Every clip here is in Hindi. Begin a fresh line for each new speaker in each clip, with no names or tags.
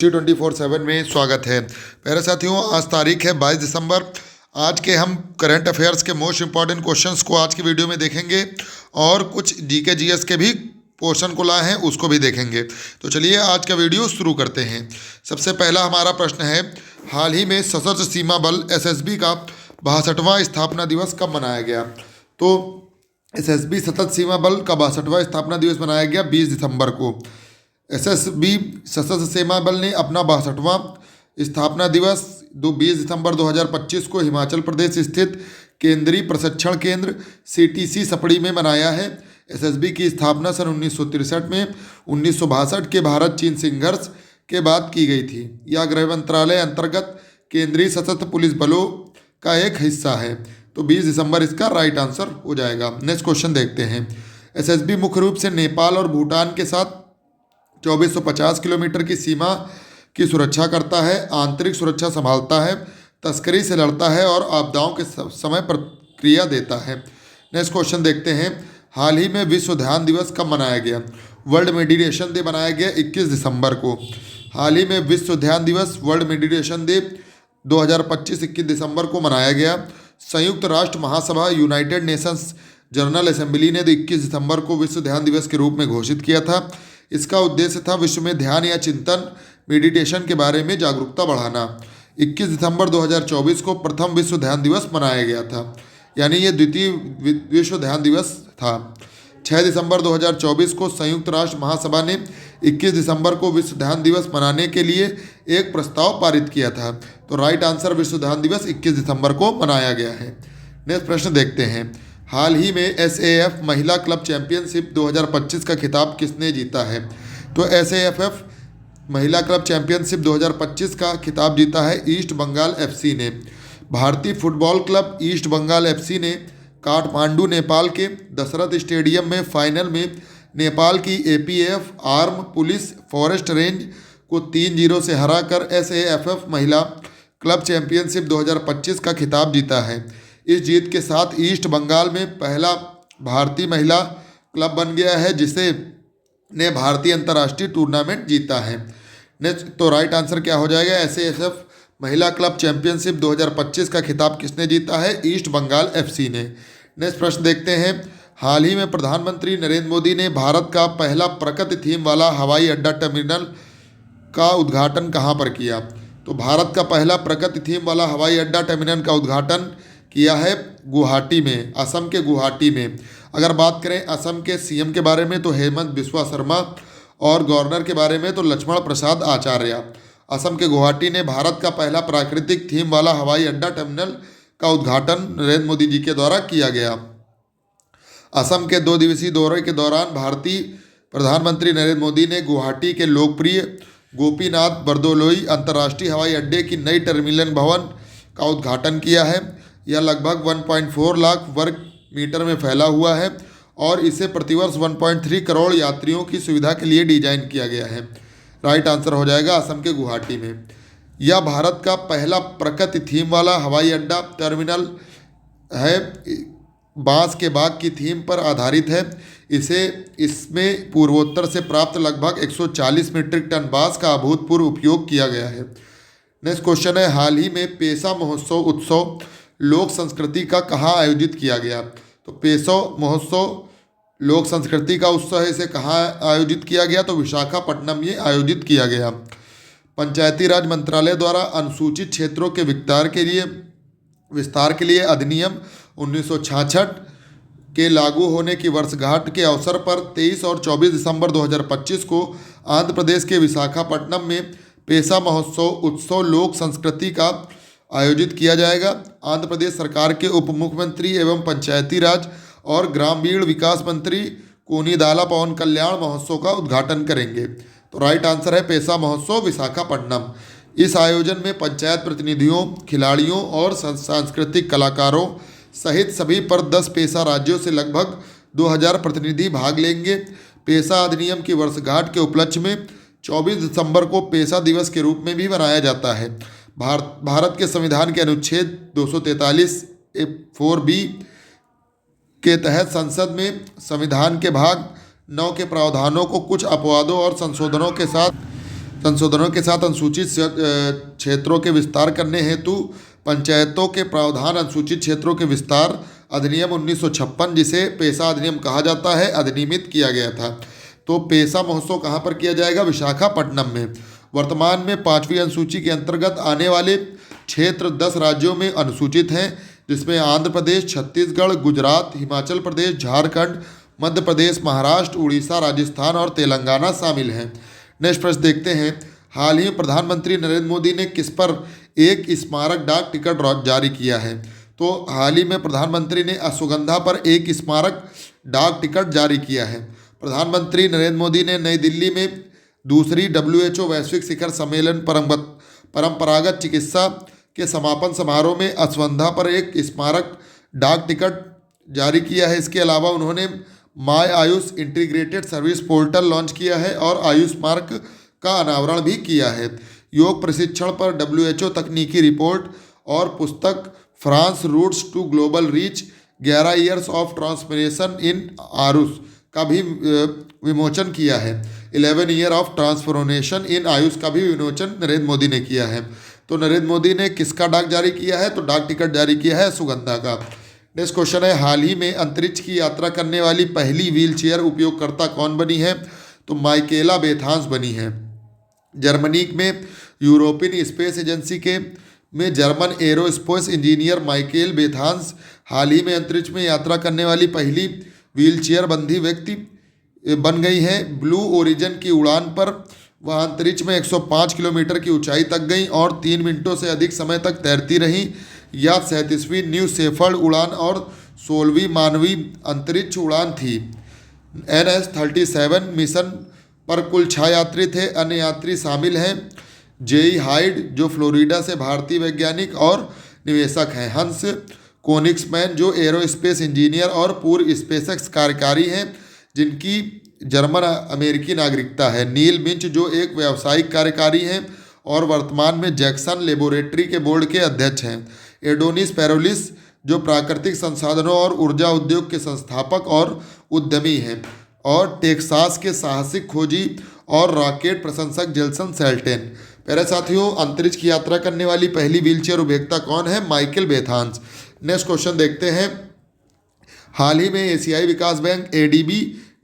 G24/7 में स्वागत है। प्यारे साथियों, आज तारीख है 22 दिसंबर। आज के हम करंट अफेयर्स के मोस्ट इंपॉर्टेंट क्वेश्चंस को आज की वीडियो में देखेंगे और कुछ जीके जीएस के भी पोर्शन को लाए हैं उसको भी देखेंगे। तो चलिए आज का वीडियो शुरू करते हैं। सबसे पहला हमारा प्रश्न है, हाल ही में सशस्त्र सीमा बल एसएसबी का 62वां स्थापना दिवस कब मनाया गया? तो एसएसबी सशस्त्र सीमा बल का 62वां स्थापना दिवस मनाया गया 20 दिसंबर को। एसएसबी सशस्त्र सीमा बल ने अपना 62वां स्थापना दिवस 20 दिसंबर 2025 को हिमाचल प्रदेश स्थित केंद्रीय प्रशिक्षण केंद्र सीटीसी सपड़ी में मनाया है। एसएसबी की स्थापना सन 1963 में 1962 के भारत चीन संघर्ष के बाद की गई थी। यह गृह मंत्रालय अंतर्गत केंद्रीय सशस्त्र पुलिस बलों का एक हिस्सा है। तो 20 दिसंबर इसका राइट आंसर हो जाएगा। नेक्स्ट क्वेश्चन देखते हैं। एसएसबी मुख्य रूप से नेपाल और भूटान के साथ 2450 किलोमीटर की सीमा की सुरक्षा करता है, आंतरिक सुरक्षा संभालता है, तस्करी से लड़ता है और आपदाओं के समय प्रतिक्रिया देता है। नेक्स्ट क्वेश्चन देखते हैं। हाल ही में विश्व ध्यान दिवस कब मनाया गया? वर्ल्ड मेडिटेशन डे मनाया गया 21 दिसंबर को। हाल ही में विश्व ध्यान दिवस वर्ल्ड मेडिटेशन डे 2025 21 दिसंबर को मनाया गया। संयुक्त राष्ट्र महासभा यूनाइटेड नेशंस जनरल असेंबली ने 21 दिसंबर को विश्व ध्यान दिवस के रूप में घोषित किया था। इसका उद्देश्य था विश्व में ध्यान या चिंतन मेडिटेशन के बारे में जागरूकता बढ़ाना। 21 दिसंबर 2024 को प्रथम विश्व ध्यान दिवस मनाया गया था, यानी ये द्वितीय विश्व ध्यान दिवस था। 6 दिसंबर 2024 को संयुक्त राष्ट्र महासभा ने 21 दिसंबर को विश्व ध्यान दिवस मनाने के लिए एक प्रस्ताव पारित किया था। तो राइट आंसर विश्व ध्यान दिवस 21 दिसंबर को मनाया गया है। नेक्स्ट प्रश्न देखते हैं। हाल ही में एसएएफ महिला क्लब चैंपियनशिप 2025 का खिताब किसने जीता है? तो एसएएफ महिला क्लब चैंपियनशिप 2025 का खिताब जीता है ईस्ट बंगाल एफसी ने। भारतीय football club East Bengal FC ने काठमांडू नेपाल के दशरथ स्टेडियम में फाइनल में नेपाल की APF arm police forest range को 3-0 से हराकर एसएएफ महिला क्लब चैंपियनशिप 2025 का खिताब जीता है। इस जीत के साथ ईस्ट बंगाल में पहला भारतीय महिला क्लब बन गया है जिसे ने भारतीय अंतर्राष्ट्रीय टूर्नामेंट जीता है। नेक्स्ट तो राइट आंसर क्या हो जाएगा? एसएएफ महिला क्लब चैंपियनशिप 2025 का खिताब किसने जीता है? ईस्ट बंगाल एफसी ने। नेक्स्ट प्रश्न देखते हैं। हाल ही में प्रधानमंत्री नरेंद्र मोदी ने भारत का पहला प्रकृति थीम वाला हवाई अड्डा टर्मिनल का उद्घाटन कहाँ पर किया? तो भारत का पहला प्रकृति थीम वाला हवाई अड्डा टर्मिनल का उद्घाटन किया है गुवाहाटी में, असम के गुवाहाटी में। अगर बात करें असम के सीएम के बारे में तो हेमंत बिस्वा शर्मा और गवर्नर के बारे में तो लक्ष्मण प्रसाद आचार्य। असम के गुवाहाटी ने भारत का पहला प्राकृतिक थीम वाला हवाई अड्डा टर्मिनल का उद्घाटन नरेंद्र मोदी जी के द्वारा किया गया। असम के 2 दिवसीय दौरे के दौरान भारतीय प्रधानमंत्री नरेंद्र मोदी ने गुवाहाटी के लोकप्रिय गोपीनाथ बरदोलोई अंतर्राष्ट्रीय हवाई अड्डे की नई टर्मिनल भवन का उद्घाटन किया है। यह लगभग 1.4 लाख वर्ग मीटर में फैला हुआ है और इसे प्रतिवर्ष 1.3 करोड़ यात्रियों की सुविधा के लिए डिजाइन किया गया है। राइट आंसर हो जाएगा असम के गुवाहाटी में। यह भारत का पहला प्रकृति थीम वाला हवाई अड्डा टर्मिनल है। बांस के बाग की थीम पर आधारित है। इसमें पूर्वोत्तर से प्राप्त लगभग 140 मीट्रिक टन बांस का अभूतपूर्व उपयोग किया गया है। नेक्स्ट क्वेश्चन है। हाल ही में पेसा महोत्सव उत्सव लोक संस्कृति का कहाँ आयोजित किया गया? तो पेसा महोत्सव लोक संस्कृति का उत्सव है, इसे कहाँ आयोजित किया गया? तो विशाखापट्टनम ये आयोजित किया गया। पंचायती राज मंत्रालय द्वारा अनुसूचित क्षेत्रों के विस्तार के लिए अधिनियम 1966 के लागू होने की वर्षगांठ के अवसर पर 23 और 24 दिसंबर 2025 को आंध्र प्रदेश के विशाखापट्टनम में पेसा महोत्सव उत्सव लोक संस्कृति का आयोजित किया जाएगा। आंध्र प्रदेश सरकार के उप मुख्यमंत्री एवं पंचायती राज और ग्रामीण विकास मंत्री कोनिदाला पवन कल्याण महोत्सव का उद्घाटन करेंगे। तो राइट आंसर है पेसा महोत्सव विशाखापट्टनम। इस आयोजन में पंचायत प्रतिनिधियों, खिलाड़ियों और सांस्कृतिक कलाकारों सहित सभी पर 10 पेसा राज्यों से लगभग 2000 प्रतिनिधि भाग लेंगे। पेसा अधिनियम की वर्षगांठ के उपलक्ष्य में 24 दिसंबर को पेसा दिवस के रूप में भी मनाया जाता है। भारत के संविधान के अनुच्छेद 243(4)(b) के तहत संसद में संविधान के भाग 9 के प्रावधानों को कुछ अपवादों और संशोधनों के साथ संशोधनों के साथ अनुसूचित क्षेत्रों के विस्तार करने हेतु पंचायतों के प्रावधान अनुसूचित क्षेत्रों के विस्तार अधिनियम 1956, जिसे पेशा अधिनियम कहा जाता है, अधिनियमित किया गया था। तो पेशा महोत्सव कहाँ पर किया जाएगा? विशाखापट्टनम में। वर्तमान में 5वीं अनुसूची के अंतर्गत आने वाले क्षेत्र 10 राज्यों में अनुसूचित हैं, जिसमें आंध्र प्रदेश, छत्तीसगढ़, गुजरात, हिमाचल प्रदेश, झारखंड, मध्य प्रदेश, महाराष्ट्र, उड़ीसा, राजस्थान और तेलंगाना शामिल हैं। नेक्स्ट प्रश्न देखते हैं, हाल ही में प्रधानमंत्री नरेंद्र मोदी ने किस पर एक स्मारक डाक टिकट जारी किया है? तो हाल ही में प्रधानमंत्री ने अश्वगंधा पर एक स्मारक डाक टिकट जारी किया है। प्रधानमंत्री नरेंद्र मोदी ने नई दिल्ली में दूसरी WHO वैश्विक शिखर सम्मेलन परंपरागत चिकित्सा के समापन समारोह में अश्वगंधा पर एक स्मारक डाक टिकट जारी किया है। इसके अलावा उन्होंने my Ayush integrated service portal launch किया है और आयुष मार्ग का अनावरण भी किया है। योग प्रशिक्षण पर WHO तकनीकी रिपोर्ट और पुस्तक from roots to global reach 11 years of transformation in AYUSH का भी विमोचन किया है। 11 year of transformation in AYUSH का भी विमोचन नरेंद्र मोदी ने किया है। तो नरेंद्र मोदी ने किसका डाक जारी किया है? तो डाक टिकट जारी किया है अश्वगंधा का। नेक्स्ट क्वेश्चन है, हाल ही में अंतरिक्ष की यात्रा करने वाली पहली व्हील चेयर उपयोगकर्ता कौन बनी है? तो माइकेला बेथांस बनी है। जर्मनी में यूरोपियन स्पेस एजेंसी के में जर्मन एरोस्पेस इंजीनियर माइकेल बेथांस हाल ही में अंतरिक्ष में यात्रा करने वाली पहली व्हील चेयर बंधी व्यक्ति बन गई है। ब्लू ओरिजिन की उड़ान पर वह अंतरिक्ष में 105 किलोमीटर की ऊंचाई तक गई और 3 मिनटों से अधिक समय तक तैरती रही। यह 37वीं न्यू शेफर्ड उड़ान और 16वीं मानवीय अंतरिक्ष उड़ान थी। NS-37 मिशन पर कुल 6 यात्री थे। अन्य यात्री शामिल हैं जेई हाइड, जो फ्लोरिडा से भारतीय वैज्ञानिक और निवेशक हैं, हंस कोनिग्समैन, जो एरोस्पेस इंजीनियर और पूर्व स्पेसएक्स कार्यकारी हैं, जिनकी जर्मन अमेरिकी नागरिकता है, नील मिंच, जो एक व्यावसायिक कार्यकारी हैं और वर्तमान में जैक्सन लेबोरेटरी के बोर्ड के अध्यक्ष हैं, एडोनिस पैरोलिस, जो प्राकृतिक संसाधनों और ऊर्जा उद्योग के संस्थापक और उद्यमी हैं, और टेक्सास के साहसिक खोजी और रॉकेट प्रशंसक जेसन सेल्टेन। प्यारे साथियों, अंतरिक्ष की यात्रा करने वाली पहली व्हीलचेयर उपभोक्ता कौन है? माइकल बेथांस। नेक्स्ट क्वेश्चन देखते हैं, हाल ही में एशियाई विकास बैंक ADB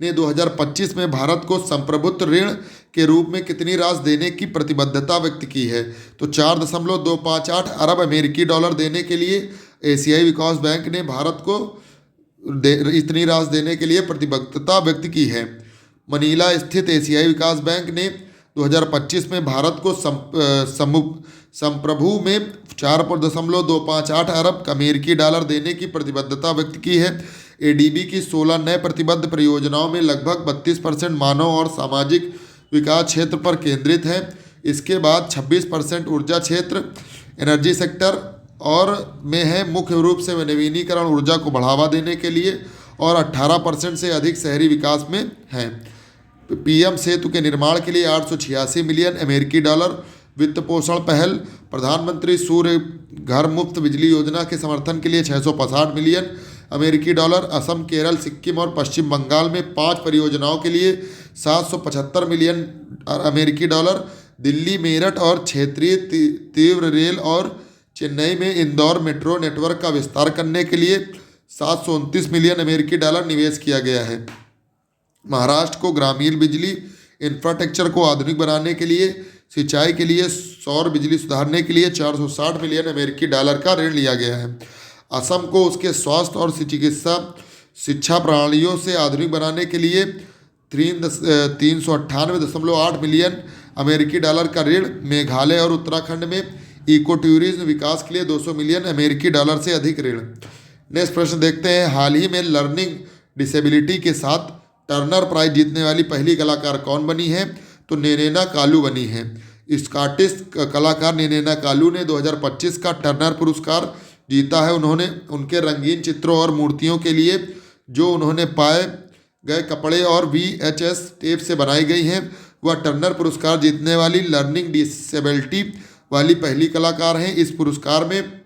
ने 2025 में भारत को संप्रभुत्व ऋण के रूप में कितनी राशि देने की प्रतिबद्धता व्यक्त की है? तो 4.258 अरब अमेरिकी डॉलर देने के लिए एशियाई विकास बैंक ने भारत को इतनी राशि देने के लिए प्रतिबद्धता व्यक्त की है। मनीला स्थित एशियाई विकास बैंक ने 2025 में भारत को संप्रभु में 4.258 अरब अमेरिकी डॉलर देने की प्रतिबद्धता व्यक्त की है। ADB की 16 नए प्रतिबद्ध परियोजनाओं में लगभग 32% मानव और सामाजिक विकास क्षेत्र पर केंद्रित है। इसके बाद 26% ऊर्जा क्षेत्र एनर्जी सेक्टर और में है, मुख्य रूप से नवीनीकरण ऊर्जा को बढ़ावा देने के लिए, और 18% से अधिक शहरी विकास में है। PM सेतु के निर्माण के लिए 886 मिलियन अमेरिकी डॉलर वित्त पोषण पहल, प्रधानमंत्री सूर्य घर मुफ्त बिजली योजना के समर्थन के लिए 665 मिलियन अमेरिकी डॉलर, असम, केरल, सिक्किम और पश्चिम बंगाल में 5 परियोजनाओं के लिए 775 मिलियन अमेरिकी डॉलर, दिल्ली, मेरठ और क्षेत्रीय तीव्र रेल और चेन्नई में इंदौर मेट्रो नेटवर्क का विस्तार करने के लिए 729 मिलियन अमेरिकी डॉलर निवेश किया गया है। महाराष्ट्र को ग्रामीण बिजली इंफ्रास्ट्रक्चर को आधुनिक बनाने के लिए, सिंचाई के लिए, सौर बिजली सुधारने के लिए 460 मिलियन अमेरिकी डॉलर का ऋण लिया गया है। असम को उसके स्वास्थ्य और चिकित्सा शिक्षा प्रणालियों से आधुनिक बनाने के लिए 398.8 मिलियन अमेरिकी डॉलर का ऋण, मेघालय और उत्तराखंड में इको टूरिज्म विकास के लिए 200 मिलियन अमेरिकी डॉलर से अधिक ऋण। नेक्स्ट प्रश्न देखते हैं, हाल ही में लर्निंग डिसेबिलिटी के साथ टर्नर प्राइज जीतने वाली पहली कलाकार कौन बनी है? तो नेनेना कालू बनी है। स्कॉटिश कलाकार नेनेना कालू ने 2025 का टर्नर पुरस्कार जीता है। उन्होंने उनके रंगीन चित्रों और मूर्तियों के लिए, जो उन्होंने पाए गए कपड़े और VHS टेप से बनाई गई हैं, वह टर्नर पुरस्कार जीतने वाली लर्निंग डिसेबिलिटी वाली पहली कलाकार हैं। इस पुरस्कार में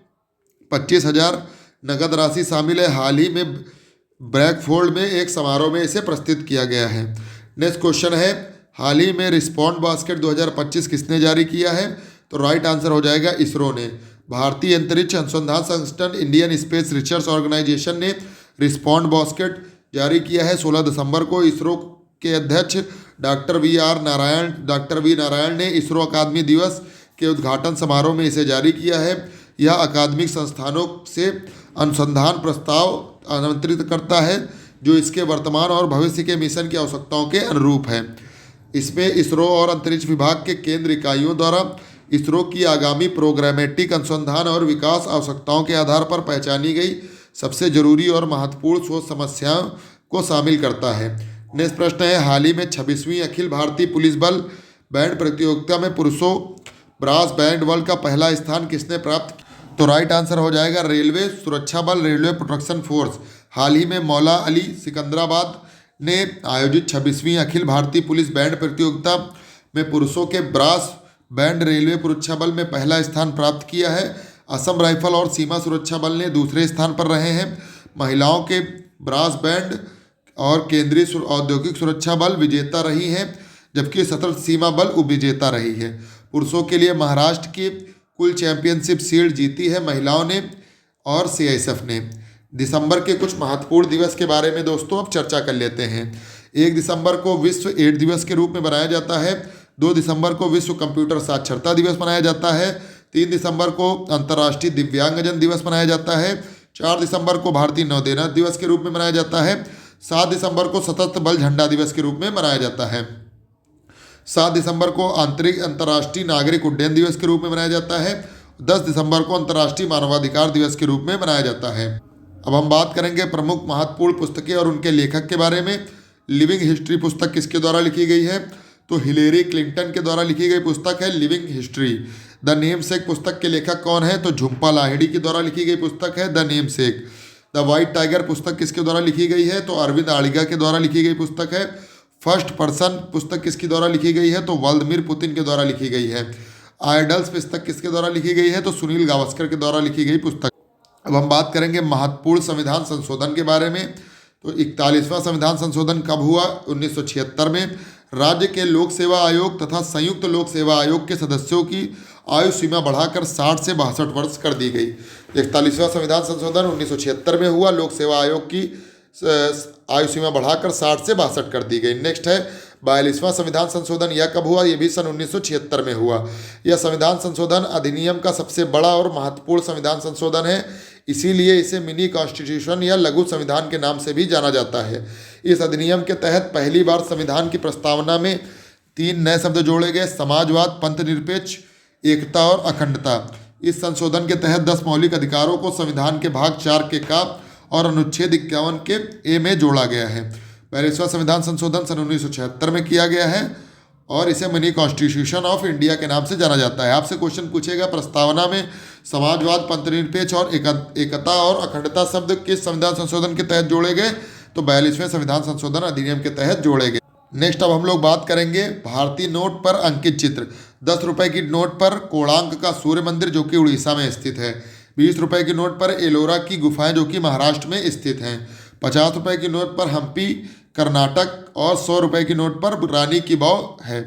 25,000 नगद राशि शामिल है। हाल ही में ब्रैकफोर्ड में एक समारोह में इसे प्रस्तुत किया गया है। नेक्स्ट क्वेश्चन है, हाल ही में रिस्पॉन्ड बास्केट 2025 किसने जारी किया है? तो राइट आंसर हो जाएगा इसरो ने। भारतीय अंतरिक्ष अनुसंधान संगठन इंडियन स्पेस रिसर्च ऑर्गेनाइजेशन ने रिस्पॉन्ड बास्केट जारी किया है 16 दिसंबर को। इसरो के अध्यक्ष डॉक्टर वी नारायण ने इसरो अकादमी दिवस के उद्घाटन समारोह में इसे जारी किया है। यह अकादमिक संस्थानों से अनुसंधान प्रस्ताव आमंत्रित करता है जो इसके वर्तमान और भविष्य के मिशन की आवश्यकताओं के अनुरूप है। इसमें इसरो और अंतरिक्ष विभाग के केंद्र इकाइयों द्वारा इसरो की आगामी प्रोग्रामेटिक अनुसंधान और विकास आवश्यकताओं के आधार पर पहचानी गई सबसे जरूरी और महत्वपूर्ण शोध समस्याओं को शामिल करता है। नेक्स्ट प्रश्न है, हाल ही में 26वीं अखिल भारतीय पुलिस बल बैंड प्रतियोगिता में पुरुषों ब्रास बैंड वर्ल्ड का पहला स्थान किसने प्राप्त? तो राइट आंसर हो जाएगा रेलवे सुरक्षा बल, रेलवे प्रोटेक्शन फोर्स। हाल ही में मौला अली सिकंदराबाद ने आयोजित 26वीं अखिल भारतीय पुलिस बैंड प्रतियोगिता में पुरुषों के ब्रास बैंड रेलवे सुरक्षा बल में पहला स्थान प्राप्त किया है। असम राइफल और सीमा सुरक्षा बल ने दूसरे स्थान पर रहे हैं। महिलाओं के ब्रास बैंड और केंद्रीय औद्योगिक सुरक्षा बल विजेता रही हैं, जबकि सशस्त्र सीमा बल उपविजेता रही है। पुरुषों के लिए महाराष्ट्र की कुल चैंपियनशिप शील्ड जीती है महिलाओं ने और सीआईएसएफ ने। दिसंबर के कुछ महत्वपूर्ण दिवस के बारे में दोस्तों अब चर्चा कर लेते हैं। 1 दिसंबर को विश्व एड्स दिवस के रूप में मनाया जाता है। 2 दिसंबर को विश्व कंप्यूटर साक्षरता दिवस मनाया जाता है। 3 दिसंबर को अंतर्राष्ट्रीय दिव्यांगजन दिवस मनाया जाता है। 4 दिसंबर को भारतीय नौसेना दिवस के रूप में मनाया जाता है। 7 दिसंबर को सशस्त्र बल झंडा दिवस के रूप में मनाया जाता है। 7 दिसंबर को अंतर्राष्ट्रीय नागरिक उड्डयन दिवस के रूप में मनाया जाता है। 10 दिसंबर को अंतर्राष्ट्रीय मानवाधिकार दिवस के रूप में मनाया जाता है। अब हम बात करेंगे प्रमुख महत्वपूर्ण पुस्तकें और उनके लेखक के बारे में। लिविंग हिस्ट्री पुस्तक किसके द्वारा लिखी गई है? तो हिलेरी क्लिंटन के द्वारा लिखी गई पुस्तक है लिविंग हिस्ट्री। द नेमसेक पुस्तक के लेखक कौन है? तो झुम्पा लाहिड़ी के द्वारा लिखी गई पुस्तक है the namesake. The white tiger पुस्तक किसके द्वारा लिखी गई है? तो अरविंद आड़िगा के द्वारा लिखी गई पुस्तक है। फर्स्ट पर्सन पुस्तक किसके द्वारा लिखी गई है? तो व्लादिमीर पुतिन के द्वारा लिखी गई है। आइडल्स पुस्तक किसके द्वारा लिखी गई है? तो सुनील गावस्कर के द्वारा लिखी गई पुस्तक। अब हम बात करेंगे महत्वपूर्ण संविधान संशोधन के बारे में। तो 41वां संविधान संशोधन कब हुआ? 1976 में। राज्य के लोक सेवा आयोग तथा संयुक्त लोक सेवा आयोग के सदस्यों की आयु सीमा बढ़ाकर 60 से 62 वर्ष कर दी गई। 41वां संविधान संशोधन 1976 में हुआ। लोक सेवा आयोग की आयु सीमा बढ़ाकर 60 से 62 कर दी गई। नेक्स्ट है 42वां संविधान संशोधन। यह कब हुआ? यह भी सन 1976 में हुआ। यह संविधान संशोधन अधिनियम का सबसे बड़ा और महत्वपूर्ण संविधान संशोधन है, इसीलिए इसे मिनी कॉन्स्टिट्यूशन या लघु संविधान के नाम से भी जाना जाता है। इस अधिनियम के तहत पहली बार संविधान की प्रस्तावना में 3 नए शब्द जोड़े गए: समाजवाद, पंथनिरपेक्ष, एकता और अखंडता। इस संशोधन के तहत 10 मौलिक अधिकारों को संविधान के भाग 4 के का और अनुच्छेद 51 के ए में जोड़ा गया है। 42वां संविधान संशोधन सन 1976 में किया गया है और इसे मिनी कॉन्स्टिट्यूशन ऑफ इंडिया के नाम से जाना जाता है। आपसे क्वेश्चन पूछेगा प्रस्तावना में समाजवाद, पंथनिरपेक्ष और एकता और अखंडता शब्द किस संविधान संशोधन के तहत जोड़े गए? तो 42वें संविधान संशोधन अधिनियम के तहत जोड़े गए। नेक्स्ट अब हम लोग बात करेंगे भारतीय नोट पर अंकित चित्र। 10 रुपए की नोट पर कोणार्क का सूर्य मंदिर जो कि उड़ीसा में स्थित है। 20 रुपए की नोट पर एलोरा की गुफाएं जो कि महाराष्ट्र में स्थित हैं। 50 रुपए की नोट पर हम्पी कर्नाटक और 100 रुपए की नोट पर रानी की वाव है।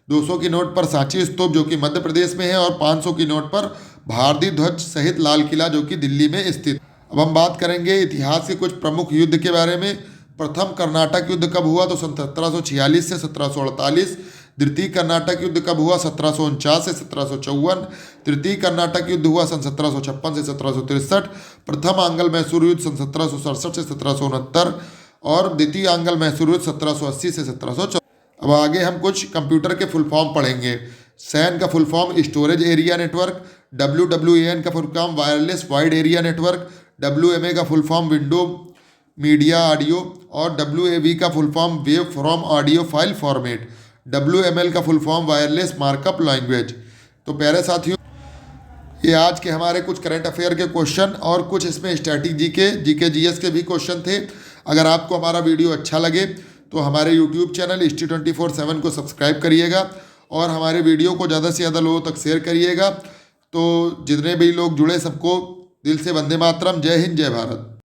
200 की नोट पर सांची स्तूप जो कि मध्य प्रदेश में है और 500 की नोट पर भारतीय ध्वज सहित लाल किला जो कि दिल्ली में स्थित। अब हम बात करेंगे इतिहास के कुछ प्रमुख युद्ध के बारे में। प्रथम कर्नाटक युद्ध कब हुआ? तो सन 1746 से 1748। द्वितीय कर्नाटक युद्ध कब हुआ? 1749 से 1754। तृतीय कर्नाटक युद्ध हुआ सन 1756 से 1763। प्रथम आंग्ल मैसूर युद्ध सन 1767 से 1769 और द्वितीय आंग्ल मैसूर युद्ध 1780 से 1714। अब आगे हम कुछ कंप्यूटर के फुल फॉर्म पढ़ेंगे। सैन का full form storage area network. WWAN का full form wireless wide area network. WMA का full form window media audio और WAV का full form wave from audio file format. WML का full form wireless markup language. तो प्यारे साथियों, ये आज के हमारे कुछ करंट अफेयर के क्वेश्चन और कुछ इसमें स्टैटिक जीके GS के भी क्वेश्चन थे। अगर आपको हमारा वीडियो अच्छा लगे तो हमारे YouTube चैनल HT24/7 को सब्सक्राइब करिएगा और हमारे वीडियो को ज़्यादा से ज़्यादा लोगों तक शेयर करिएगा। तो जितने भी लोग जुड़े सबको दिल से वंदे मातरम। जय हिंद, जय भारत।